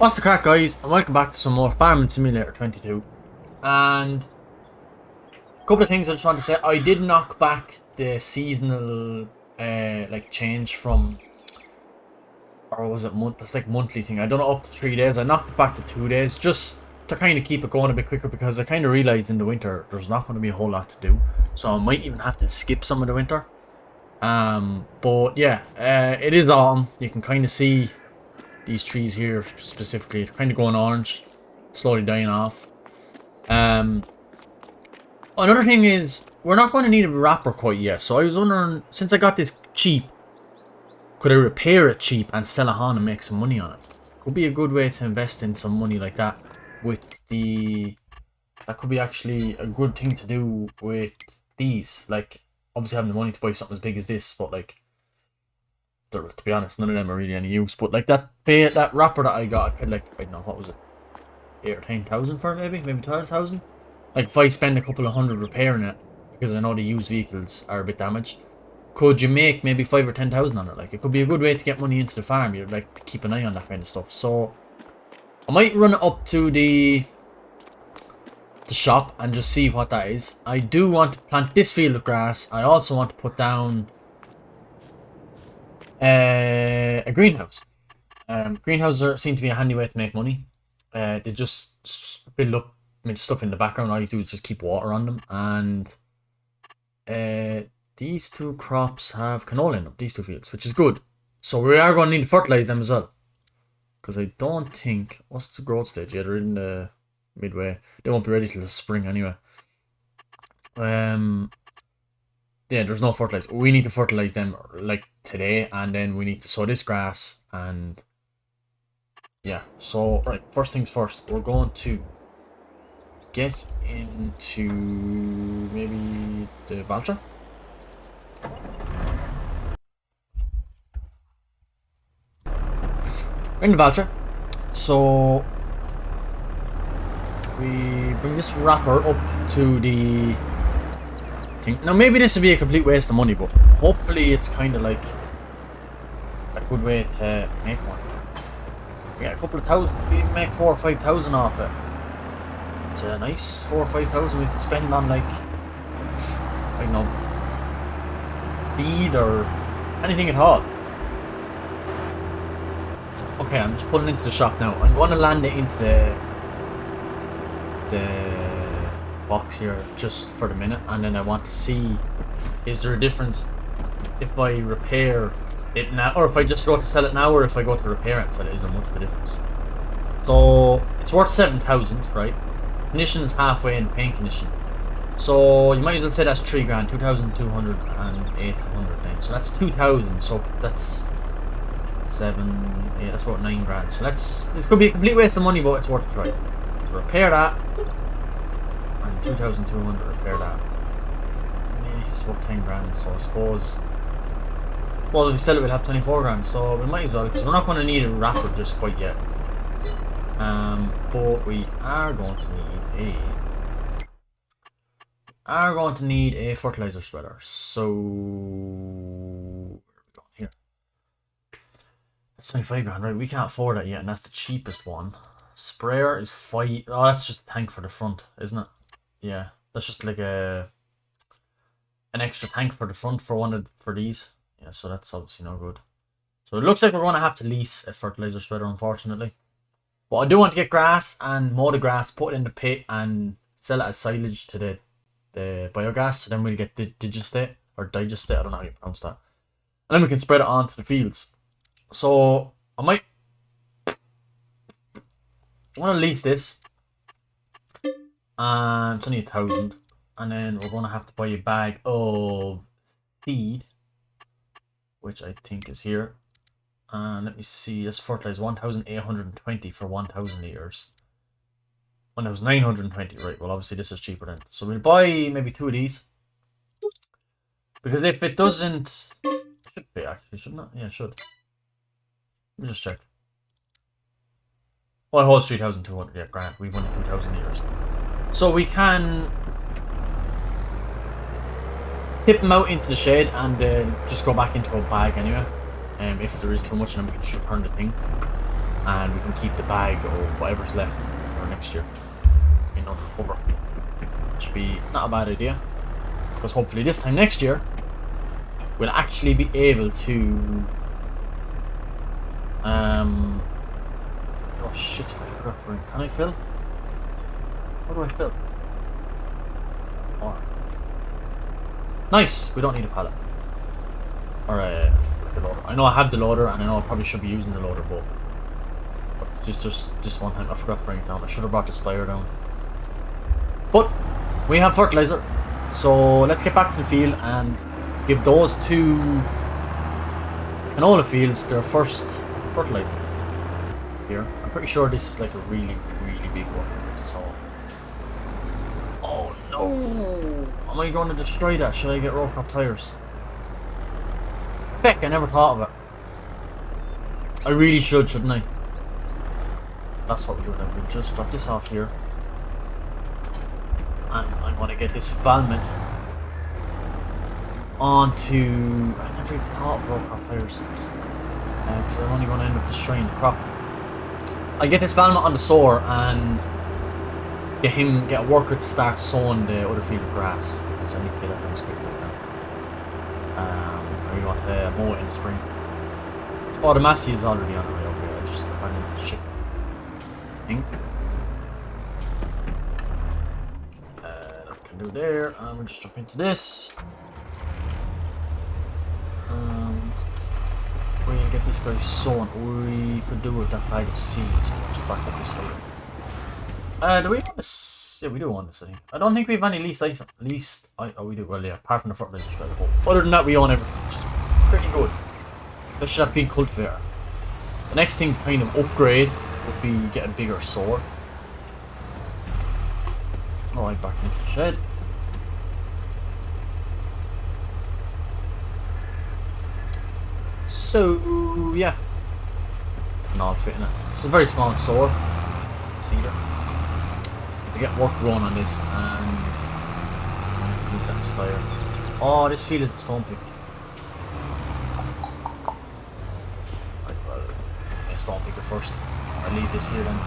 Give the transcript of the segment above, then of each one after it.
What's the crack, guys, and welcome back to some more Farming Simulator 22. And a couple of things I just want to say. I did knock back the seasonal change from, or was it month? It's like monthly thing. I don't know, up to 3 days. I knocked it back to 2 days just to kind of keep it going a bit quicker, because I kind of realized in the winter there's not going to be a whole lot to do, so I might even have to skip some of the winter. But yeah, it is autumn. You can kind of see these trees here specifically, they're kind of going orange, slowly dying off. Another thing is, we're not going to need a wrapper quite yet, so I was wondering, since I got this cheap, could I repair it cheap and sell it on and make some money on it? Could be a good way to invest in some money like that. That could be actually a good thing to do with these. Like, obviously having the money to buy something as big as this, but like, to be honest, none of them are really any use. But like that wrapper that I got, I paid like, I don't know, what was it, 8 or 10,000 for it, maybe 12,000. Like, if I spend a couple of hundred repairing it, because I know the used vehicles are a bit damaged, could you make maybe 5 or 10,000 on it? Like, it could be a good way to get money into the farm. You'd like to keep an eye on that kind of stuff. So I might run it up to the shop and just see what that is. I do want to plant this field of grass. I also want to put down a greenhouse. Greenhouses seem to be a handy way to make money. They just build up stuff in the background. All you do is just keep water on them. And these two crops have canola in them, these two fields, which is good. So we are going to need to fertilize them as well, because I don't think, what's the growth stage? Yeah, they're in the midway. They won't be ready till the spring anyway. Yeah, there's no fertilizer. We need to fertilize them like today, and then we need to sow this grass. And yeah, so right, first things first, we're going to get into maybe the vulture. We're in the vulture, so we bring this wrapper up to the thing. Now maybe this would be a complete waste of money, but hopefully it's kind of like a good way to make one. We got a couple of thousand. We can make 4,000 or 5,000 off it. It's a nice 4,000 or 5,000 we could spend on, like, I don't know, feed or anything at all. Okay, I'm just pulling into the shop now. I'm going to land it into the box here just for the minute, and then I want to see, is there a difference if I repair it now, or if I just go to sell it now, or if I go to repair it and sell it? Is there much of a difference? So it's worth 7,000, right? Condition is halfway in paint condition, so you might as well say that's 3 grand, 2,200 and 800 then. So that's 2,000. So that's 7, 8. That's about 9 grand. So it could be a complete waste of money, but it's worth a try. So repair that, and 2,200 repair that. It's worth 10 grand. So I suppose, well, if we sell it, we'll have 24 grand. So we might as well, because we're not going to need a wrapper just quite yet. But we are going to need a fertilizer spreader. So here, that's 25 grand, right? We can't afford that yet, and that's the cheapest one. Sprayer is 5. Oh, that's just a tank for the front, isn't it? Yeah, that's just like an extra tank for the front for these. Yeah, so that's obviously no good. So it looks like we're going to have to lease a fertilizer spreader, unfortunately. But I do want to get grass and mow the grass, put it in the pit, and sell it as silage to the biogas. So then we'll get digestate, or digestate, I don't know how you pronounce that. And then we can spread it onto the fields. So I want to lease this. And it's only 1,000. And then we're going to have to buy a bag of seed, which I think is here. And let me see, let's fertilize 1,820 for 1,000 liters. 1,920, right? Well, obviously this is cheaper then. So we'll buy maybe 2 of these, because if it doesn't, should be actually, shouldn't it? Yeah, it should. Let me just check. Well, it holds 3,200. Yeah, grand. We've won 2,000 liters. So we can tip them out into the shade and then just go back into a bag anyway. If there is too much, then we can just return the thing. and we can keep the bag or whatever's left for next year in under cover. Should be not a bad idea, because hopefully this time next year we'll actually be able to oh shit, I forgot to bring. Can I fill? How do I fill? Oh. Nice, we don't need a pallet. Or the loader. I know I have the loader, and I know I probably should be using the loader, but just one time I forgot to bring it down. I should have brought the styre down. But we have fertilizer, so let's get back to the field and give those two canola fields their first fertilizer. Here, I'm pretty sure this is like a really big one. So, oh no! Am I going to destroy that? Should I get roll crop tires? Heck, I never thought of it. I really should, shouldn't I? That's what we do then. We'll just drop this off here. And I want to get this Valmet onto... I never even thought of roll crop tires. Because I'm only going to end up destroying the crop. I get this Valmet on the sower and get a worker to start sowing the other field of grass. So I need to get that done as quickly as I can. We want to mow it in the spring. Oh, the Massey is already on the way over here. I just abandoned the ship thing. That can do there. And we'll just jump into this. We'll get this guy sown. We could do with that bag of seeds. So we'll just back up this later. Do we want this? Yeah, we do want this, I think. I don't think we have any leased items. Oh, we do. Well, yeah, apart from the fertilizer. Other than that, we own everything, which is pretty good. Let's just have big cultivator. The next thing to kind of upgrade would be get a bigger sower. Alright, back into the shed. So, yeah. No, I'll fit in it. It's a very small sower. Cedar. We get work going on this, and I have to move that styre. Oh, this field isn't stone picked. Right, well, yeah, stone pick it first. I'll leave this here then.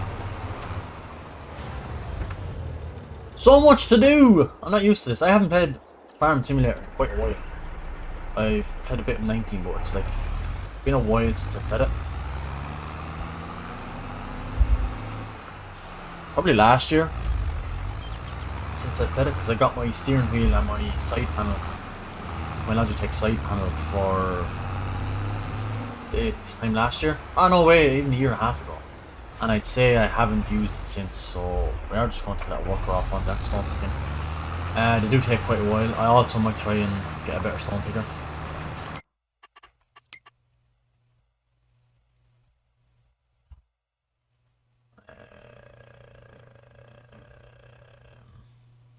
So much to do! I'm not used to this. I haven't played Farm Simulator in quite a while. I've played a bit of 19, but it's like been a while since I played it. Probably last year since I've played it, because I got my steering wheel and my side panel, my Logitech side panel for this time last year. Oh no way, even a year and a half ago. And I'd say I haven't used it since, so we are just going to let it work off on that stone picking. They do take quite a while. I also might try and get a better stone picker.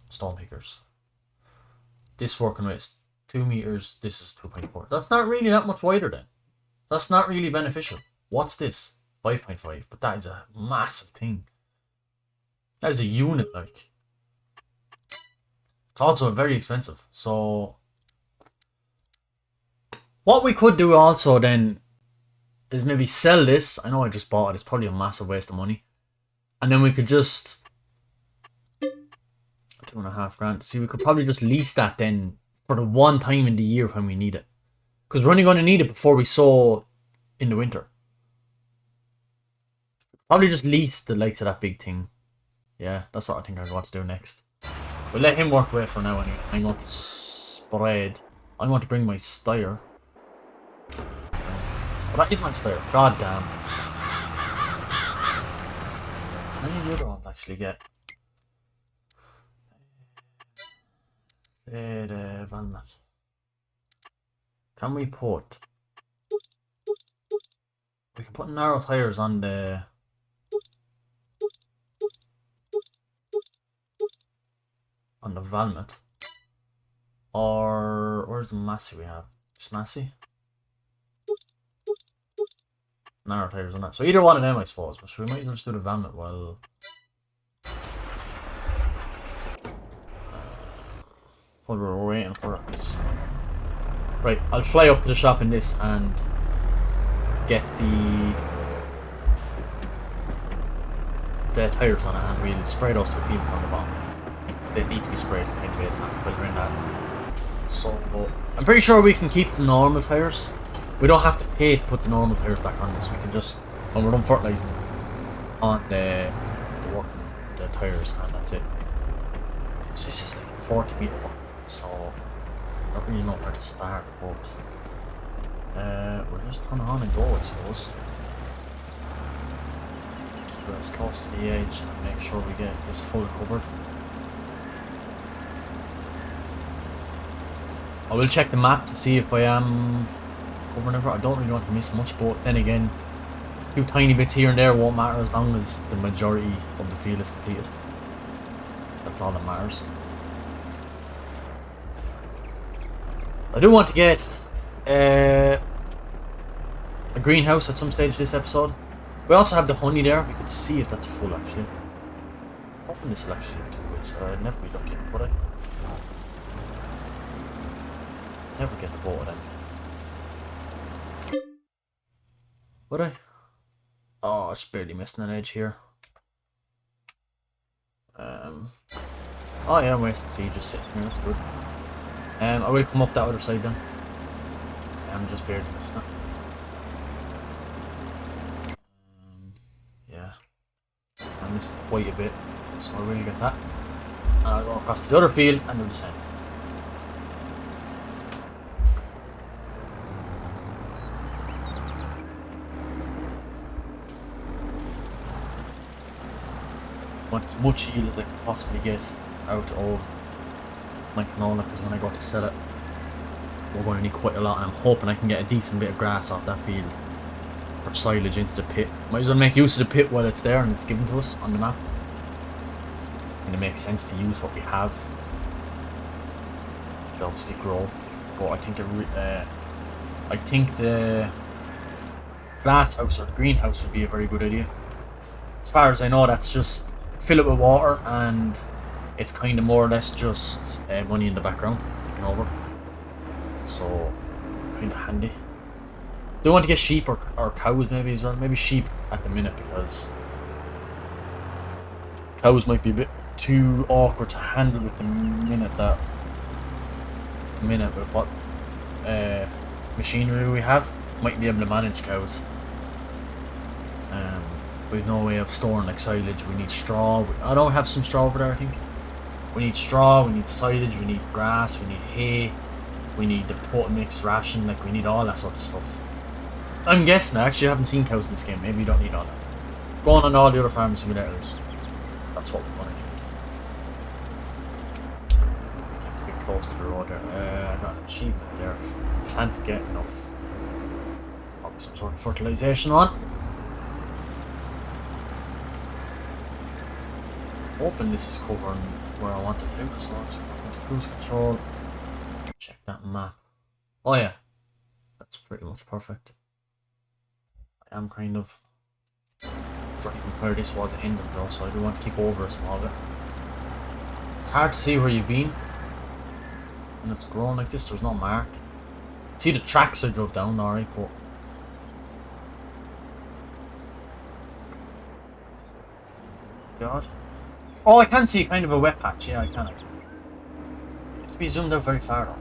Stone pickers. This working rate is 2 meters, this is 2.4. That's not really that much wider then. That's not really beneficial. What's this? 5.5, but that is a massive thing. That is a unit, like. It's also very expensive, so what we could do also then is maybe sell this. I know I just bought it, it's probably a massive waste of money. And then we could just 2.5 grand. See, we could probably just lease that then for the one time in the year when we need it. Because we're only going to need it before we sow in the winter. Probably just lease the likes of that big thing. Yeah, that's what I think I want to do next. We'll let him work away for now anyway. I'm going to spread. I'm going to bring my styre. Oh, that is my styre. God damn. How many of the other ones actually get? Valmet. Can we put? We can put narrow tires on the. On the Valmet. Or where's the Massey we have? This Massey? Narrow tires on that. So either one of them, I suppose. But we might just do the Valmet while. While we're waiting for it. Right, I'll fly up to the shop in this and get the the tyres on it and we'll spray those two fields on the bottom. They need to be sprayed kind of based on filtering that. So I'm pretty sure we can keep the normal tyres. We don't have to pay to put the normal tyres back on this. We can just, when we're done fertilising, on the tyres, and that's it. So this is like 40 metre walk, so I don't really know where to start, but we'll just turn on and go, I suppose. Keep it as close to the edge and make sure we get this full covered. I will check the map to see if I am covering everything. I don't really want to miss much, but then again, a few tiny bits here and there won't matter as long as the majority of the field is completed. That's all that matters. I do want to get a greenhouse at some stage this episode. We also have the honey there. We could see if that's full actually. Hoping this will actually do it, so I'd never be looking for it. Never get the boat then. Would I? Oh, it's barely missing an edge here. Oh yeah, I'm wasting seed just sitting here, that's good. I will come up that other side then. So I'm just barely missing it. Yeah. I missed quite a bit, so I really get that. And I'll go across to the other field and do the same. Want as much yield as I can possibly get out of my canola, because when I go to sell it, we're going to need quite a lot, and I'm hoping I can get a decent bit of grass off that field for silage into the pit. Might as well make use of the pit while it's there and it's given to us on the map. And it makes sense to use what we have. It obviously grow, but I think the glass house or the greenhouse would be a very good idea. As far as I know, that's just fill it with water and it's kind of more or less just money in the background taking over, so kind of handy. Do want to get sheep or cows maybe as well. Maybe sheep at the minute, because cows might be a bit too awkward to handle with the minute with what machinery we have. Might be able to manage cows. We've no way of storing like silage. We need straw. I don't have some straw over there, I think. We need straw, we need silage, we need grass, we need hay, we need the total mixed ration, like we need all that sort of stuff. I'm guessing, I actually haven't seen cows in this game, maybe you don't need all that. Going on all the other farm simulators, that's what we want to do. Get close to the road there. I got an achievement there. Can't get enough. Probably some sort of fertilization on. Hoping this is covering where I want it to, so I'm just going to cruise control. Check that map. Oh yeah, that's pretty much perfect. I am kind of driving where this was ending though, so I do want to keep over a small bit. It's hard to see where you've been when it's growing like this. There's no mark. See the tracks I drove down, alright, but God. Oh, I can see kind of a wet patch. Yeah, I can. Have to be zoomed out very far though.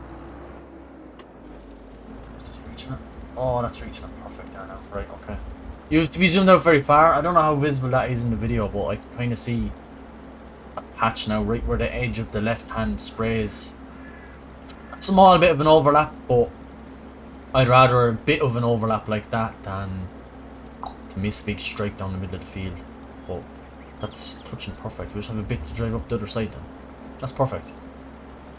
Is this reaching it? Oh, that's reaching it perfect there now. Right, okay. You have to be zoomed out very far. I don't know how visible that is in the video, but I can kind of see a patch now, right where the edge of the left hand sprays. It's a small bit of an overlap, but I'd rather a bit of an overlap like that than to miss a big strike down the middle of the field. But that's touching perfect. We just have a bit to drive up the other side then. That's perfect.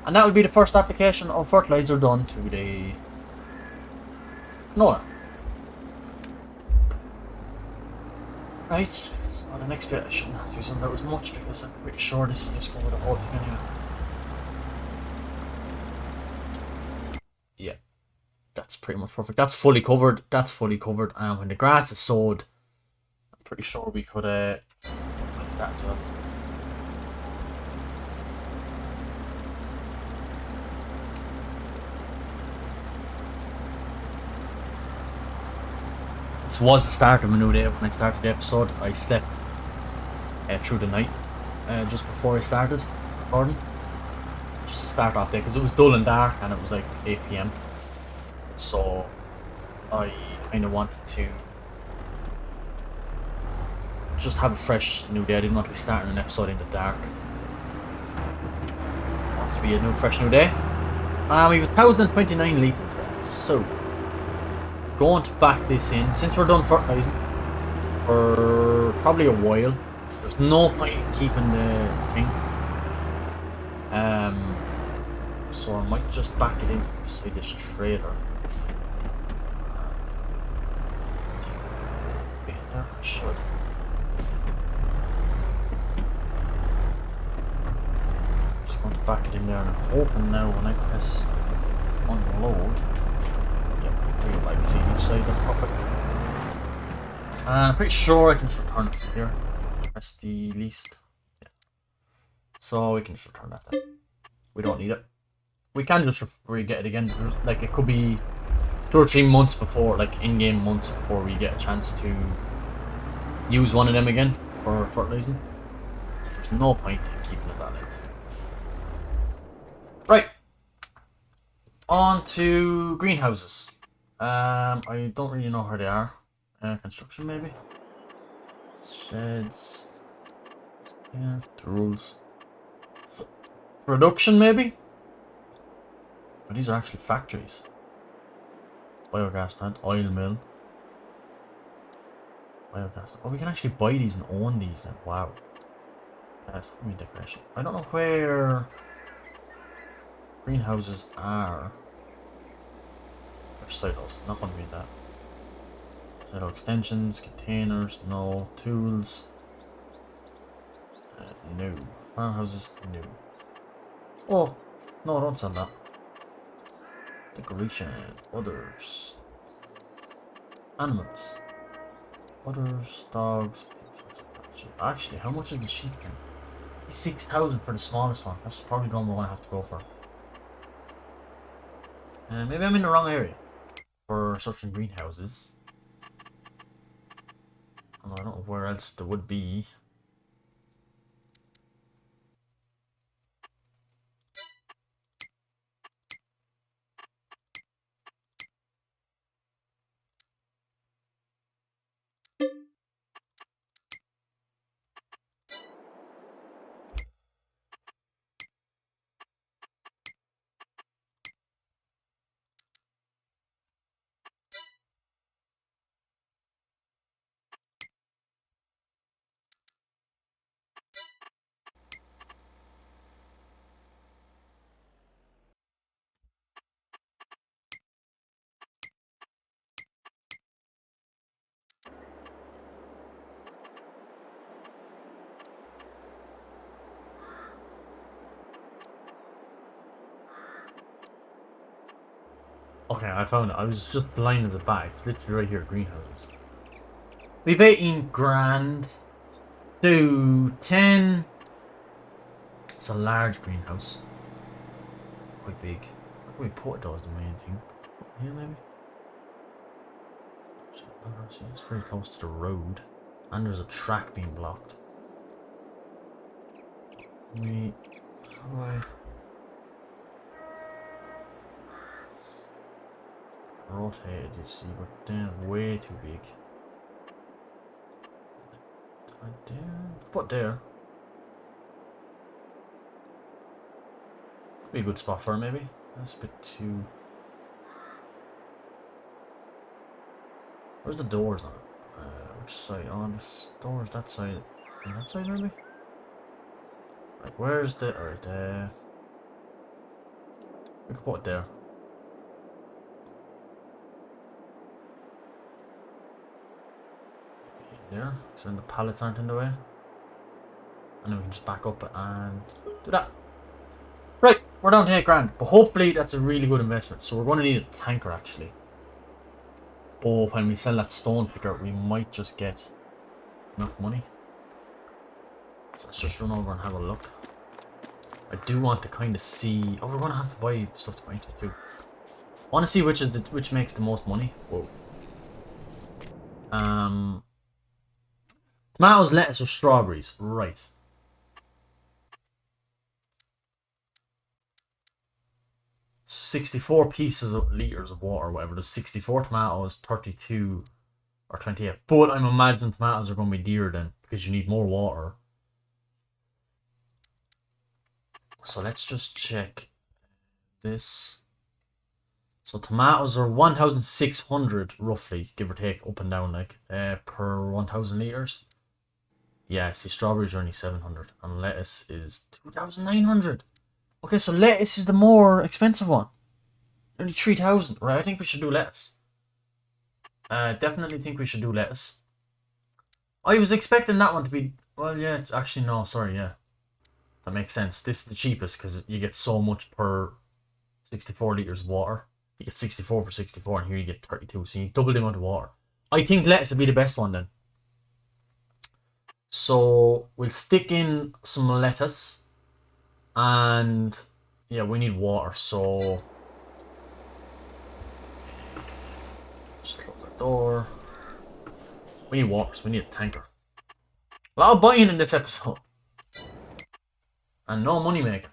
And that will be the first application of fertilizer done to the canola. Right, so the next bit I shouldn't have to zoom out as much because I'm pretty sure this will just cover the whole thing anyway. Yeah, that's pretty much perfect. That's fully covered. That's fully covered. And when the grass is sowed, I'm pretty sure we could that as well. This was the start of a new day when I started the episode. I slept through the night, just before I started recording. Just to start off there, because it was dull and dark and it was like 8 PM. So I kind of wanted to just have a fresh new day. I didn't want to be starting an episode in the dark. I want to be a new fresh new day. We have 1,029 litres left, so going to back this in since we're done fertilising for probably a while. There's no point in keeping the thing. So I might just back it in beside this trailer. There, I should. Just going to back it in there, and I'm hoping now when I press unload. Yep, there you go, see each side, that's perfect. I'm pretty sure I can just return it from here. Press the least. Yeah. So we can just return that then. We don't need it. We can just re-get it again. Like it could be 2 or 3 months before, like in-game months before we get a chance to use one of them again for fertilizing. There's no point in keeping it that length. Right. On to greenhouses. I don't really know where they are. Construction maybe? Sheds. Yeah, the rules. Production maybe? But these are actually factories. Biogas plant, oil mill. Biogas. Oh, we can actually buy these and own these then. Wow. That's for me decoration. I don't know where greenhouses are. There's silos. Not going to read that. Silo extensions, containers, no. Tools. No. Farmhouses, no. Oh, no, don't sell that. Decoration, others. Animals. Others, dogs, pigs. Actually, how much is the sheep then? 6,000 for the smallest one. That's probably the one we're going to have to go for. Maybe I'm in the wrong area for searching greenhouses. I don't know where else there would be. Okay, I found it. I was just blind as a bat. It's literally right here, greenhouses. We've 18 grand to 10. It's a large greenhouse. It's quite big. Where can we put it though is the main thing. Here maybe? It's very close to the road. And there's a track being blocked. How do I... rotated, you see, but then way too big. What there? Could be a good spot for it, maybe. That's a bit too. Where's the doors on it? Which side? On this doors, that side. On that side, maybe. Like, where's the? Or the. We could put it there. There, so then the pallets aren't in the way. And then we can just back up and do that. Right, we're down to 8 grand. But hopefully that's a really good investment. So we're going to need a tanker actually. But when we sell that stone picker, we might just get enough money. So let's just run over and have a look. I do want to kind of see... Oh, we're going to have to buy stuff to buy into too. I want to see which makes the most money. Whoa. Tomatoes, lettuce, or strawberries? Right. $64 pieces of liters of water or whatever. There's 64 tomatoes, 32 or 28. But I'm imagining tomatoes are going to be dearer then because you need more water. So let's just check this. So tomatoes are 1,600 roughly, give or take, up and down, like per 1,000 liters. Yeah, see, strawberries are only 700 and lettuce is 2,900. Okay, so lettuce is the more expensive one. Only 3,000, right? I think we should do lettuce. Definitely think we should do lettuce. I was expecting that one to be, well, yeah, actually no, sorry, yeah. That makes sense. This is the cheapest because you get so much per 64 liters of water. You get 64 for 64 and here you get 32, so you double the amount of water. I think lettuce would be the best one then. So we'll stick in some lettuce and yeah, we need water, so just close the door. We need water, so we need a tanker. A lot of buying in this episode. And no money making.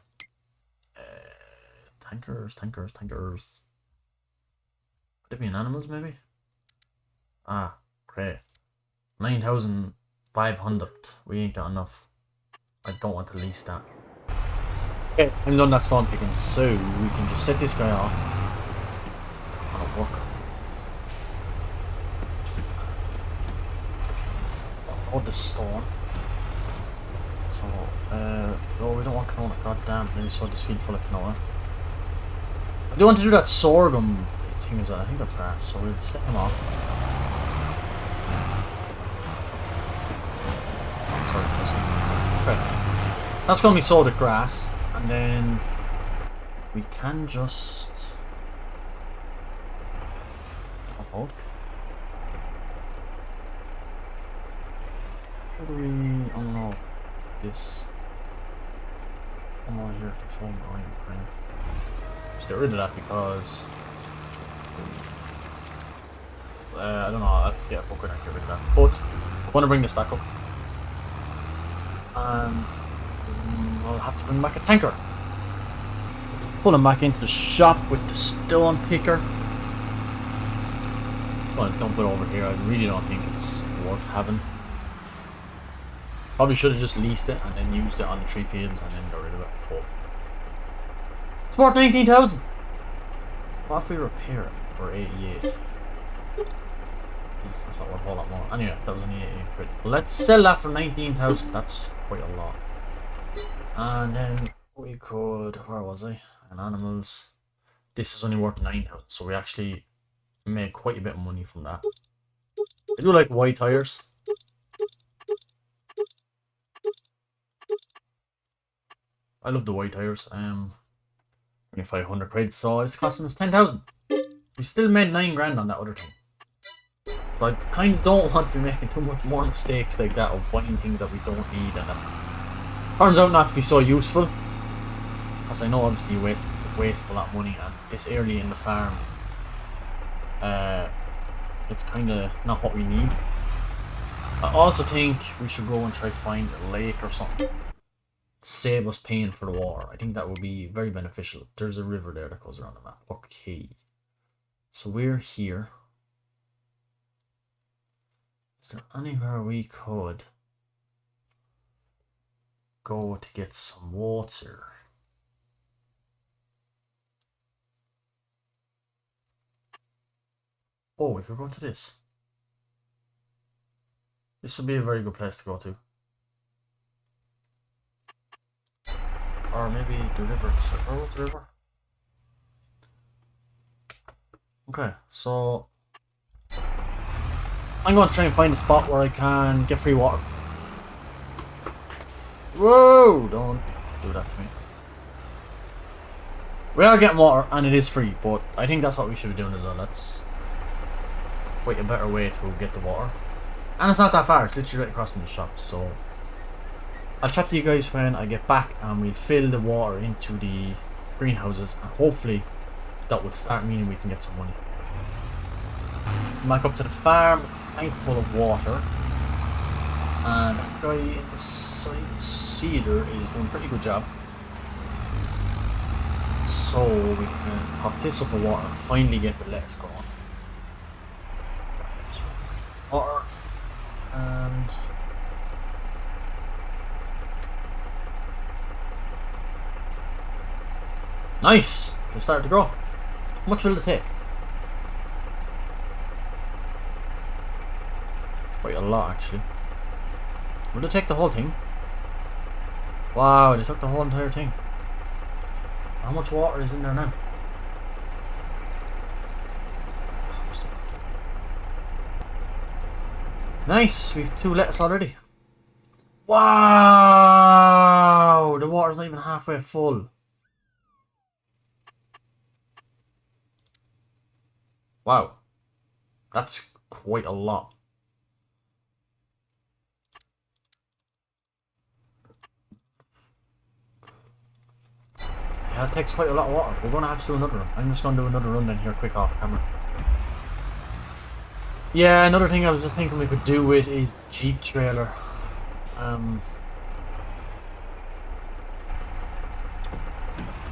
Tankers. Could it be in animals maybe? Ah, great. 9,500. We ain't got enough. I don't want to lease that. Okay, I'm done that stone picking, so we can just set this guy off. That'll work. Okay, unload the stone. So, no, we don't want canola. God damn, maybe saw this field full of canola. I do want to do that sorghum thing as well. I think that's grass, so we'll set him off. Sorry, okay. That's going to be sowed with grass, and then we can just upload. How do we unload this? Unload here, control volume, right? Just get rid of that because I don't know, I have to get a book and get rid of that. But I want to bring this back up. And I'll have to bring back a tanker. Pull him back into the shop with the stone picker. I'm gonna dump it over here. I really don't think it's worth having. Probably should have just leased it and then used it on the 3 fields and then got rid of it. But it's worth 19,000. What if we repair it for 88? That's not worth a whole lot more. Anyway, that was only 88 quid. Let's sell that for 19,000. That's quite a lot. And then we could, where was I? And animals. This is only worth 9,000. So we actually made quite a bit of money from that. I do like white tires. I love the white tires. 2,500 quid, so it's costing us 10,000. We still made 9 grand on that other thing. But I kind of don't want to be making too much more mistakes like that of buying things that we don't need and that turns out not to be so useful. Because I know obviously it's a waste of a lot of money, and this early in the farm, it's kind of not what we need. I also think we should go and try find a lake or something. Save us paying for the water. I think that would be very beneficial. There's a river there that goes around the map. Okay. So we're here. Is there anywhere we could go to get some water? Oh, we could go to this. This would be a very good place to go to. Or maybe the river itself. Where was the river? Okay, so I'm going to try and find a spot where I can get free water. Whoa! Don't do that to me. We are getting water and it is free, but I think that's what we should be doing as well. That's quite a better way to get the water. And it's not that far, it's literally right across from the shop, so I'll chat to you guys when I get back and we'll fill the water into the greenhouses and hopefully that will start meaning we can get some money. Back up to the farm, tank full of water. And that guy in the side cedar is doing a pretty good job. So we can pop this up the water and finally get the lettuce going. Water and nice! They started to grow. How much will it take? Quite a lot actually. Will it take the whole thing? Wow, they took the whole entire thing. How much water is in there now? Nice, we've 2 lettuce already. Wow, the water's not even halfway full. Wow, that's quite a lot. Yeah, it takes quite a lot of water. We're gonna have to do another run. I'm just gonna do another run then here quick off camera. Yeah, another thing I was just thinking we could do with is the Jeep trailer.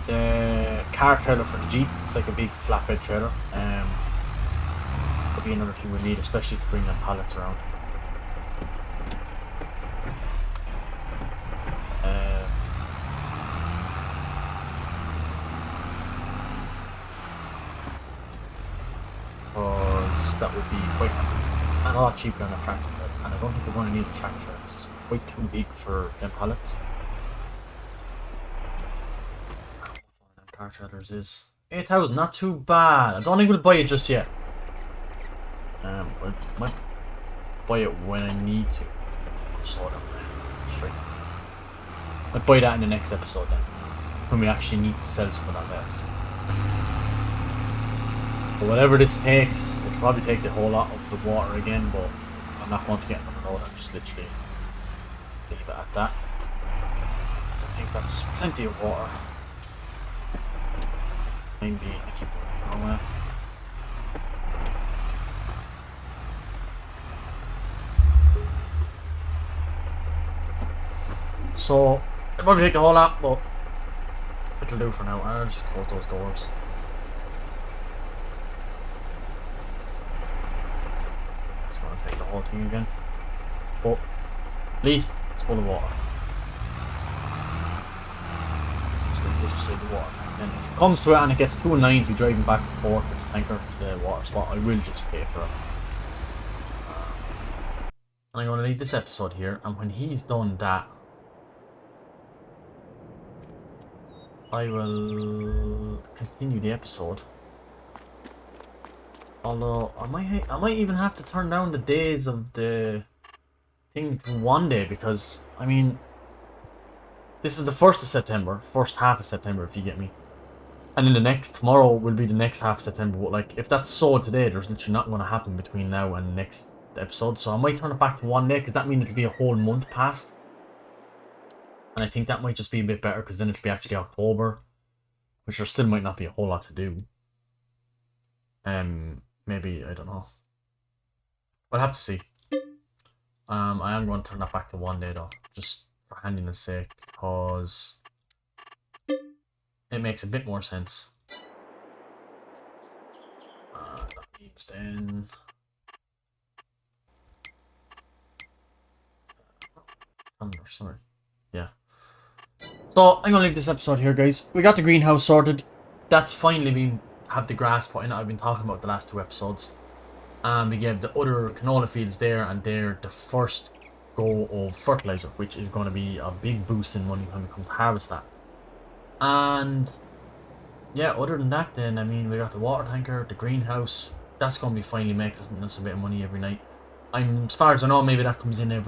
The car trailer for the Jeep, it's like a big flatbed trailer. Could be another thing we need, especially to bring them pallets around. Because that would be quite a lot cheaper than a tractor trailer, and I don't think we're going to need a tractor trailer. It's quite too big for them pallets. Car trailers is 8,000, not too bad. I don't think we'll buy it just yet. I might buy it when I need to. Slow down there. Straight. I'll buy that in the next episode then, when we actually need to sell some of that less. But whatever this takes, it'll probably take the whole lot of the water again, but I'm not going to get another load. I'll just literally leave it at that. So I think that's plenty of water. Maybe I keep going the wrong way. So it'll probably take the whole lot, but it'll do for now. I'll just close those doors. It's gonna take the whole thing again, but at least it's full of water. Just leave this beside the water tank. Then if it comes to it and it gets too annoying to be driving back and forth with the tanker to the water spot, I will just pay for it. And I'm gonna leave this episode here, and when he's done that, I will continue the episode. Although I might even have to turn down the days of the thing to 1 day, because I mean, this is the 1st of September, first half of September, if you get me. And then the next tomorrow will be the next half of September. But like, if that's sold today, there's literally not going to happen between now and the next episode. So I might turn it back to 1 day, because that means it'll be a whole month past. And I think that might just be a bit better, because then it'll be actually October, which there still might not be a whole lot to do. Maybe, I don't know. We'll have to see. I am going to turn that back to 1 day though, just for handiness sake, because it makes a bit more sense. That means then sorry. Yeah. So I'm gonna leave this episode here, guys. We got the greenhouse sorted. That's finally been have the grass put in it. I've been talking about the last 2 episodes. And we gave the other canola fields there, and they're the first go of fertilizer, which is going to be a big boost in money when we come to harvest that. And yeah, other than that then, I mean, we got the water tanker, the greenhouse. That's going to be finally making us a bit of money every night. As far as I know, maybe that comes in at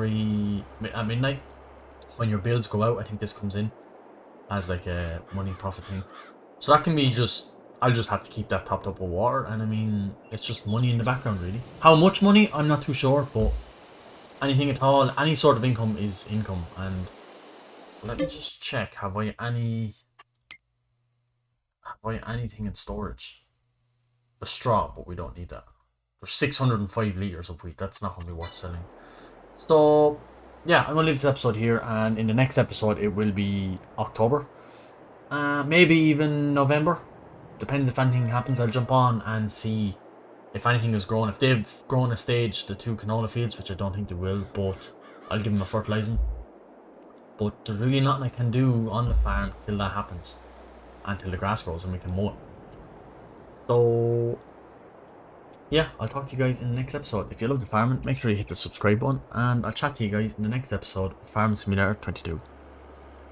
midnight when your bills go out. I think this comes in as like a money profit thing. So that can be just, I'll just have to keep that topped up with water, and I mean, it's just money in the background really. How much money, I'm not too sure, but anything at all, any sort of income is income. And let me just check, have I anything in storage? A straw, but we don't need that. There's 605 litres of wheat, that's not going to be worth selling. So yeah, I'm gonna leave this episode here, and in the next episode it will be October, maybe even November. Depends if anything happens. I'll jump on and see if anything has grown. If they've grown a stage, the 2 canola fields, which I don't think they will, but I'll give them a fertilizing. But there's really nothing I can do on the farm till that happens, until the grass grows and we can mow it. So yeah, I'll talk to you guys in the next episode. If you love the farming, make sure you hit the subscribe button, and I'll chat to you guys in the next episode of Farming Simulator 22.